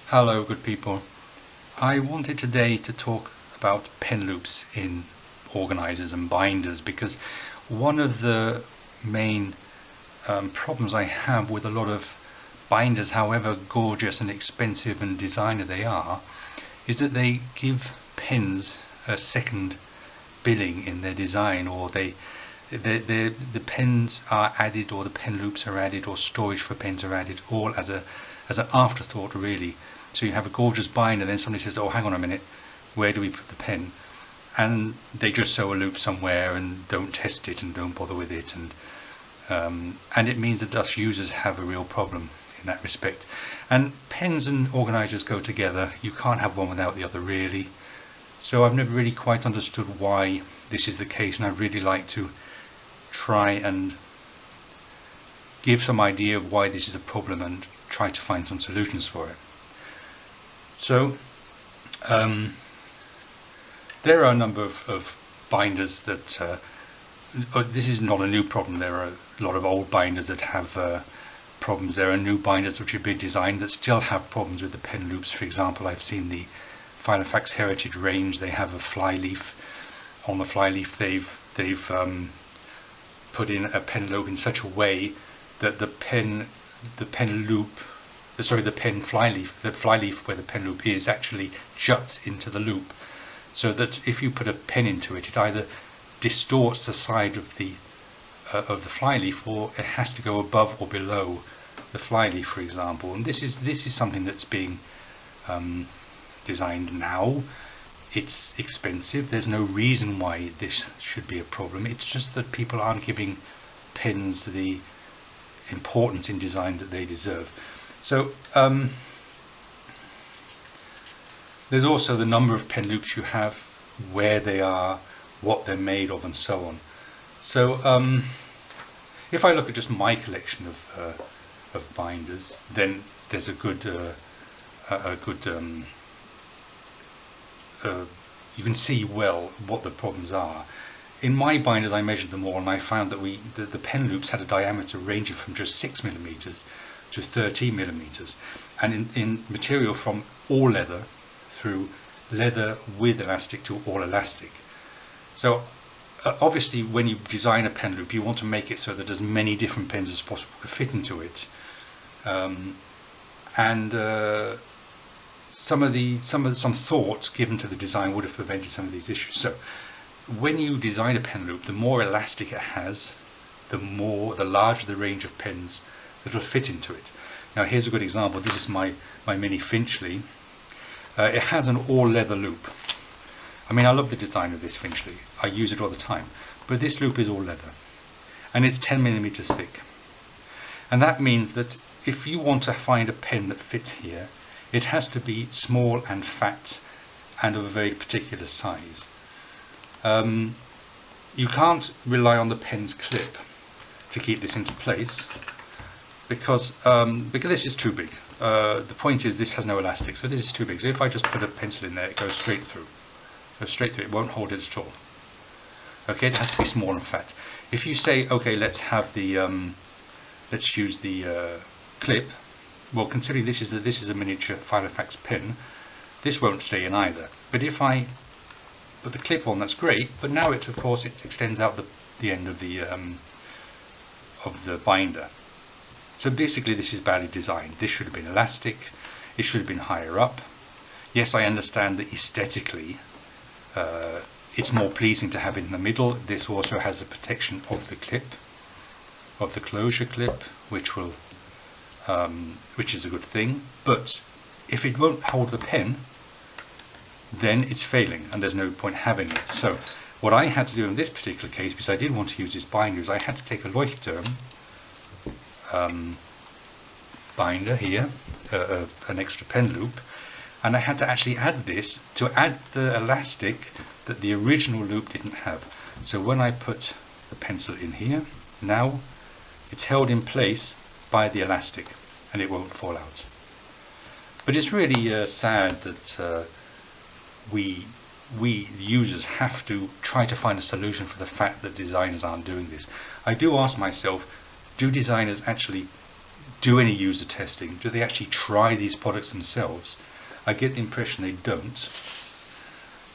Hello, good people. I wanted today to talk about pen loops in organizers and binders, because one of the main problems I have with a lot of binders, however gorgeous and expensive and designer they are, is that they give pens a second billing in their design, or the pens are added, or the pen loops are added, or storage for pens are added, all as an afterthought, really. So you have a gorgeous binder, then somebody says, oh, hang on a minute, where do we put the pen? And they just sew a loop somewhere and don't test it and don't bother with it, and it means that us users have a real problem in that respect. And pens and organisers go together. You can't have one without the other, really. So I've never really quite understood why this is the case, and I'd really like to try and give some idea of why this is a problem and try to find some solutions for it. So there are a number of binders that this is not a new problem. There are a lot of old binders that have problems. There are new binders which have been designed that still have problems with the pen loops. For example, I've seen the Filofax Heritage range. They have a flyleaf. On the flyleaf, they've put in a pen loop in such a way that the flyleaf where the pen loop is actually juts into the loop, so that if you put a pen into it, it either distorts the side of the flyleaf, or it has to go above or below the flyleaf, for example. And this is something that's being designed now. It's expensive. There's no reason why this should be a problem. It's just that people aren't giving pens the importance in design that they deserve. So there's also the number of pen loops you have, where they are, what they're made of, and so on. So if I look at just my collection of binders, then there's a good you can see well what the problems are. In my binders, I measured them all, and I found that the pen loops had a diameter ranging from just 6mm to 13mm, and in material from all leather through leather with elastic to all elastic. So obviously, when you design a pen loop, you want to make it so that as many different pens as possible could fit into it, some thought given to the design would have prevented some of these issues. So when you design a pen loop, the more elastic it has, the larger the range of pens that will fit into it. Now here's a good example. This is my mini Finchley. It has an all leather loop. I mean, I love the design of this Finchley. I use it all the time. But this loop is all leather, and it's 10mm thick. And that means that if you want to find a pen that fits here, it has to be small and fat and of a very particular size. You can't rely on the pen's clip to keep this into place, because this is too big. The point is, this has no elastic, so this is too big. So if I just put a pencil in there, it goes straight through. It won't hold it at all. Okay, it has to be small and fat. If you say, okay, let's use the clip. Well, considering this is a miniature Filofax pen, this won't stay in either. But if I put the clip on, that's great. But now it extends out the end of the binder. So basically, this is badly designed. This should have been elastic. It should have been higher up. Yes, I understand that aesthetically, it's more pleasing to have it in the middle. This also has the protection of the clip, of the closure clip, which is a good thing. But if it won't hold the pen, then it's failing, and there's no point having it. So what I had to do in this particular case, because I didn't want to use this binder, is I had to take a Leuchtturm binder here, an extra pen loop, and I had to actually add this to add the elastic that the original loop didn't have. So when I put the pencil in here, now it's held in place by the elastic, and it won't fall out. But it's really sad that we users have to try to find a solution for the fact that designers aren't doing this. I do ask myself, do designers actually do any user testing? Do they actually try these products themselves? I get the impression they don't.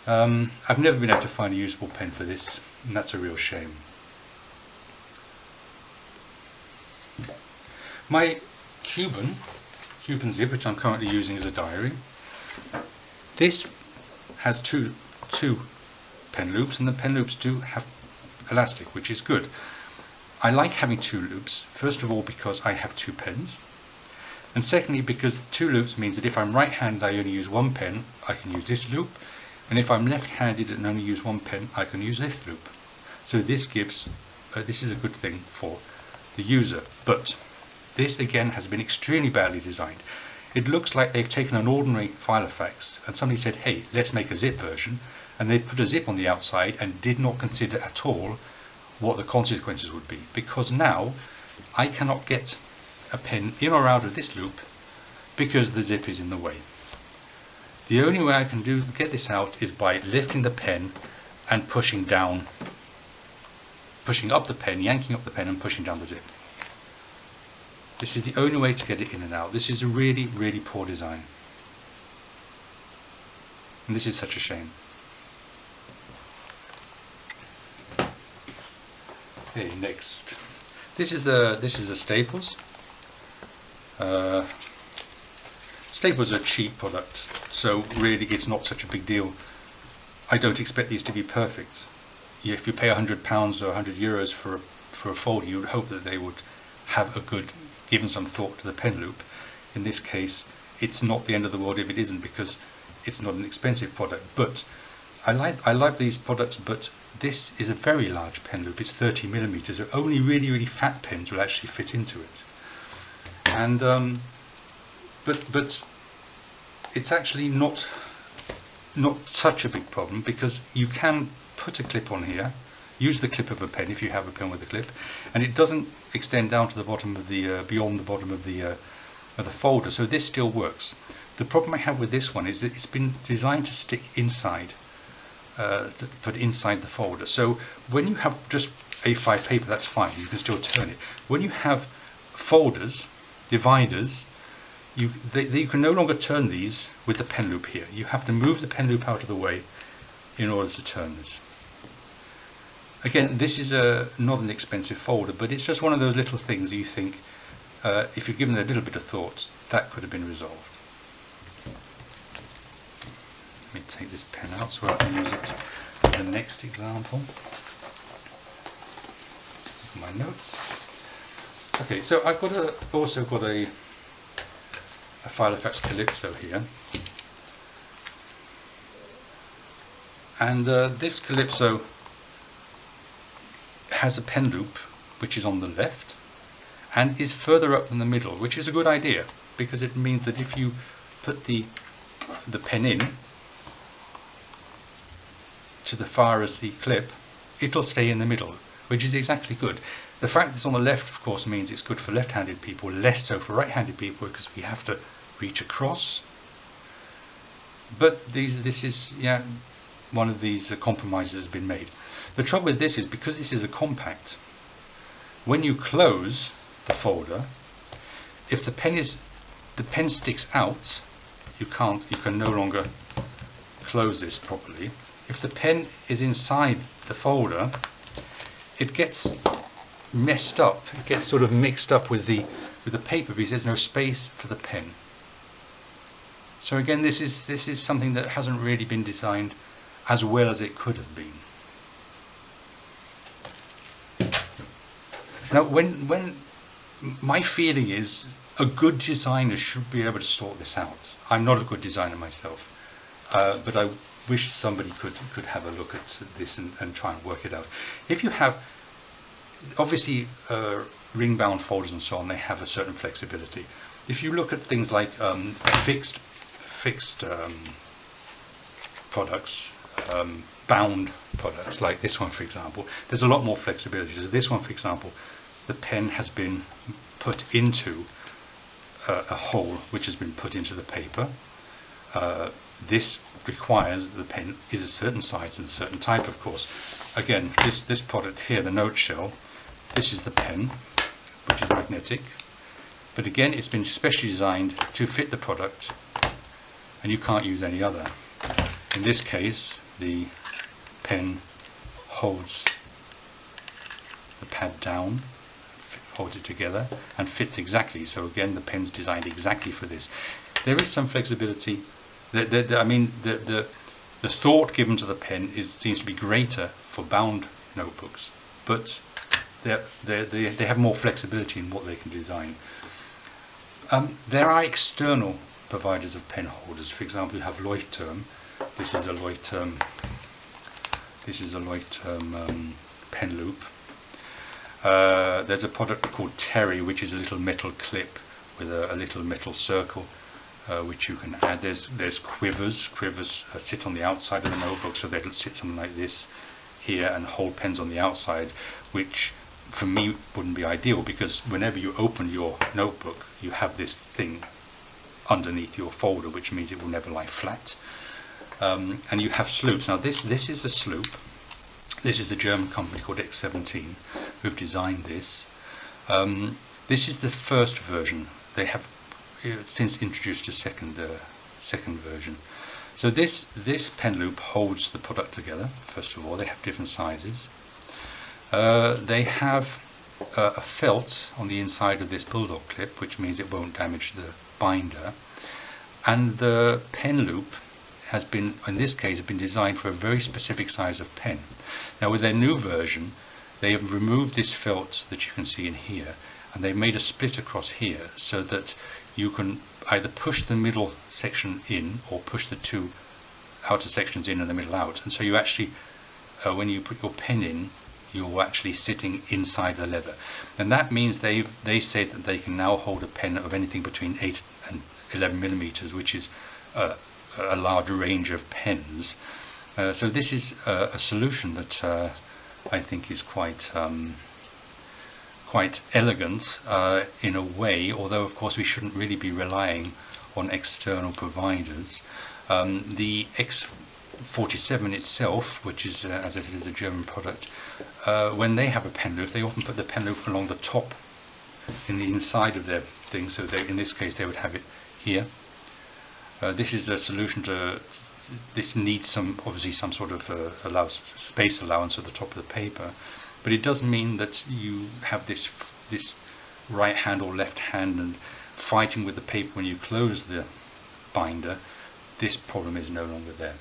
I've never been able to find a usable pen for this, and that's a real shame. My Cuban zip, which I'm currently using as a diary, this has two pen loops, and the pen loops do have elastic, which is good. I like having two loops, first of all because I have two pens, and secondly because two loops means that if I'm right-handed I only use one pen, I can use this loop, and if I'm left-handed and only use one pen, I can use this loop. So this gives, this is a good thing for the user, but this again has been extremely badly designed. It looks like they've taken an ordinary Filofax and somebody said, hey, let's make a zip version, and they put a zip on the outside and did not consider at all what the consequences would be, because now I cannot get a pen in or out of this loop because the zip is in the way. The only way I can get this out is by lifting the pen and pushing up the pen, yanking up the pen and pushing down the zip. This is the only way to get it in and out. This is a really, really poor design. And this is such a shame. Okay, next. This is a Staples. Staples are a cheap product, so really it's not such a big deal. I don't expect these to be perfect. If you pay £100 or €100 for a folder, you would hope that they would have given some thought to the pen loop. In this case, it's not the end of the world if it isn't, because it's not an expensive product. But I like these products, but this is a very large pen loop. It's 30mm. So only really, really fat pens will actually fit into it. And but it's actually not such a big problem, because you can put a clip on here, use the clip of a pen if you have a pen with a clip, and it doesn't extend down to the bottom of the beyond the bottom of the folder. So this still works. The problem I have with this one is that it's been designed to stick inside, to put inside the folder. So when you have just A5 paper, that's fine. You can still turn it. When you have folders, dividers, you can no longer turn these with the pen loop here. You have to move the pen loop out of the way in order to turn this. Again, this is not an expensive folder, but it's just one of those little things you think, if you're given a little bit of thought, that could have been resolved. Let me take this pen out so I can use it for the next example. My notes. Okay, so I've also got a Filofax Calypso here, and this Calypso has a pen loop which is on the left and is further up than the middle, which is a good idea, because it means that if you put the pen in to the far as the clip, it'll stay in the middle, which is exactly good. The fact that it's on the left, of course, means it's good for left-handed people, less so for right-handed people, because we have to reach across. But this is one of these compromises has been made. The trouble with this is, because this is a compact, when you close the folder, if the pen sticks out, you can no longer close this properly. If the pen is inside the folder, it gets messed up. It gets sort of mixed up with the paper, because there's no space for the pen. So again, this is something that hasn't really been designed as well as it could have been. Now, when my feeling is, a good designer should be able to sort this out. I'm not a good designer myself, but I wish somebody could have a look at this and try and work it out. If you have, obviously, ring-bound folders and so on, they have a certain flexibility. If you look at things like fixed products, bound products like this one, for example, there's a lot more flexibility. So this one, for example, the pen has been put into a hole which has been put into the paper. This requires that the pen is a certain size and a certain type, of course. Again, this product here, the note shell, this is the pen, which is magnetic. But again, it's been specially designed to fit the product, and you can't use any other. In this case, the pen holds the pad down, holds it together, and fits exactly. So again, the pen's designed exactly for this. There is some flexibility. The thought given to the pen seems to be greater for bound notebooks, but they have more flexibility in what they can design. There are external providers of pen holders. For example, you have Leuchtturm. This is a Leuchtturm. This is a Leuchtturm pen loop. There's a product called Terry, which is a little metal clip with a little metal circle, which you can add. There's quivers. Quivers sit on the outside of the notebook, so they'll sit something like this here and hold pens on the outside, which for me wouldn't be ideal, because whenever you open your notebook, you have this thing underneath your folder, which means it will never lie flat. And you have sloops. Now this is a sloop. This is a German company called X17 who've designed this. This is the first version. They have since introduced a second version. So this pen loop holds the product together. First of all, they have different sizes. They have a felt on the inside of this bulldog clip, which means it won't damage the binder. And the pen loop has been, in this case, designed for a very specific size of pen. Now with their new version, they have removed this felt that you can see in here, and they've made a split across here so that you can either push the middle section in or push the two outer sections in and the middle out. And so you actually, when you put your pen in, you're actually sitting inside the leather. And that means they say that they can now hold a pen of anything between 8 and 11 millimeters, which is a large range of pens. So this is a solution that I think is quite elegant in a way, although of course we shouldn't really be relying on external providers. The X47 itself, which is, as I said, is a German product, when they have a pen loop, they often put the pen loop along the top in the inside of their thing, so in this case they would have it here. This is a solution to this needs obviously some sort of space allowance at the top of the paper, but it doesn't mean that you have this right hand or left hand and fighting with the paper when you close the binder. This problem is no longer there.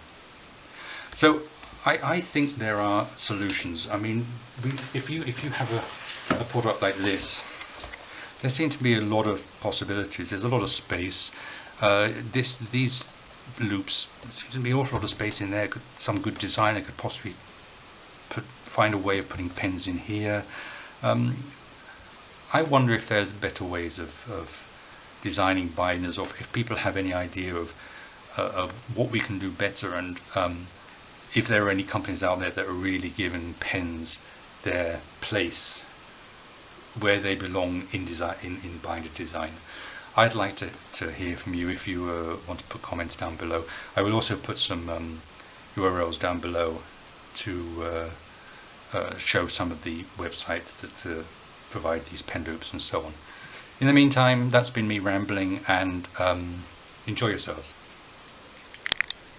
So I think there are solutions. I mean, if you have a product like this, there seem to be a lot of possibilities. There's a lot of space. These loops, there seems to be an awful lot of space in there. Some good designer could possibly find a way of putting pens in here. I wonder if there's better ways of designing binders, or if people have any idea of what we can do better, and if there are any companies out there that are really giving pens their place where they belong in binder design. I'd like to hear from you if you want to put comments down below. I will also put some URLs down below to show some of the websites that provide these pen loops and so on. In the meantime, that's been me rambling, and enjoy yourselves.